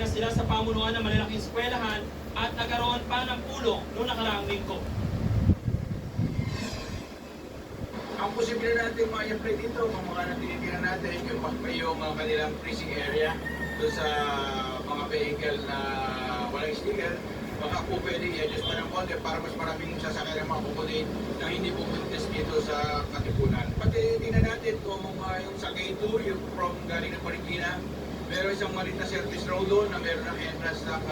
sila sa pamunuan ng malalaking eskwelahan at nagkaroon pa ng pulong noong nakaraang linggo. Ang posible natin ma-apply dito, kung mga natitira natin, yung kanilang freezing area doon sa mga vehicle na walang sticker, baka po pwede i-adjust pa ng konti para mas maraming sasakyan na makukunin na hindi pupuntis dito sa Katipunan. Pati tingnan natin kung yung sa K2, yung from galing ng Marikina, meron isang malit na service road doon na meron ng entrance ng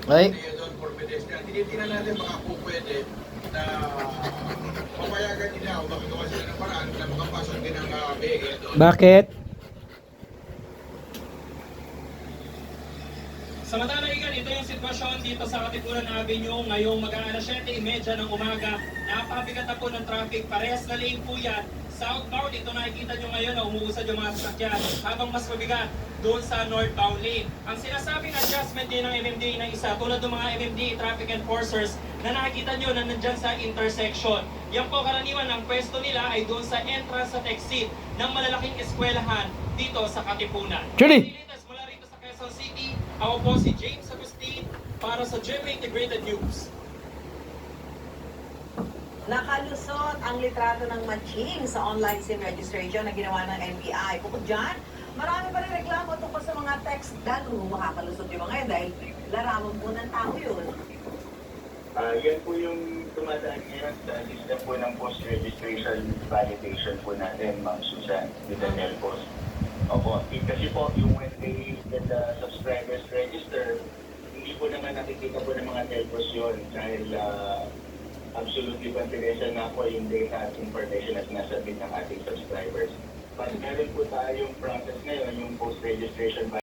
doon for pedestrian. Tinitingnan natin baka po pwede na papayagan nila o makagawa sila ng paraan na makapasok din ang vehicle doon. Bakit? Samantala, ito yung sitwasyon dito sa Katipunan Avenue ngayong mag-aalas 7:30 ng umaga. Napabigat na po ng traffic. Parehas na lane po yan. Southbound, ito nakikita nyo ngayon na umuusad yung mga sasakyan. Habang mas mabigat doon sa northbound lane. Ang sinasabing adjustment din ng MMDA na isa, tulad ng mga MMDA traffic enforcers na nakikita nyo na nandyan sa intersection. Yan po karaniwan ang pwesto nila ay doon sa entrance at exit ng malalaking eskwelahan dito sa Katipunan. Julie! Mula rito sa Quezon City, ako po si James Agustin para sa GMA Integrated News. Nakalusot ang litrato ng matching sa online SIM registration na ginawa ng NBI. Bukod dyan, marami pa rin reklamo tungkol sa mga text kung makakalusot yung mga yan dahil larawan po ng tao yun. Yan po yung tumadaan ngayon sa lista po ng post-registration validation po natin, Ma'am Susan, with the Telpos. Opo, kasi po yung when they get the subscribers register, hindi po naman nakikita po ng mga Telpos yun dahil absolutely confidential na po yung data at information at nasabit ng ating subscribers. But meron po tayong process ngayon, yung post-registration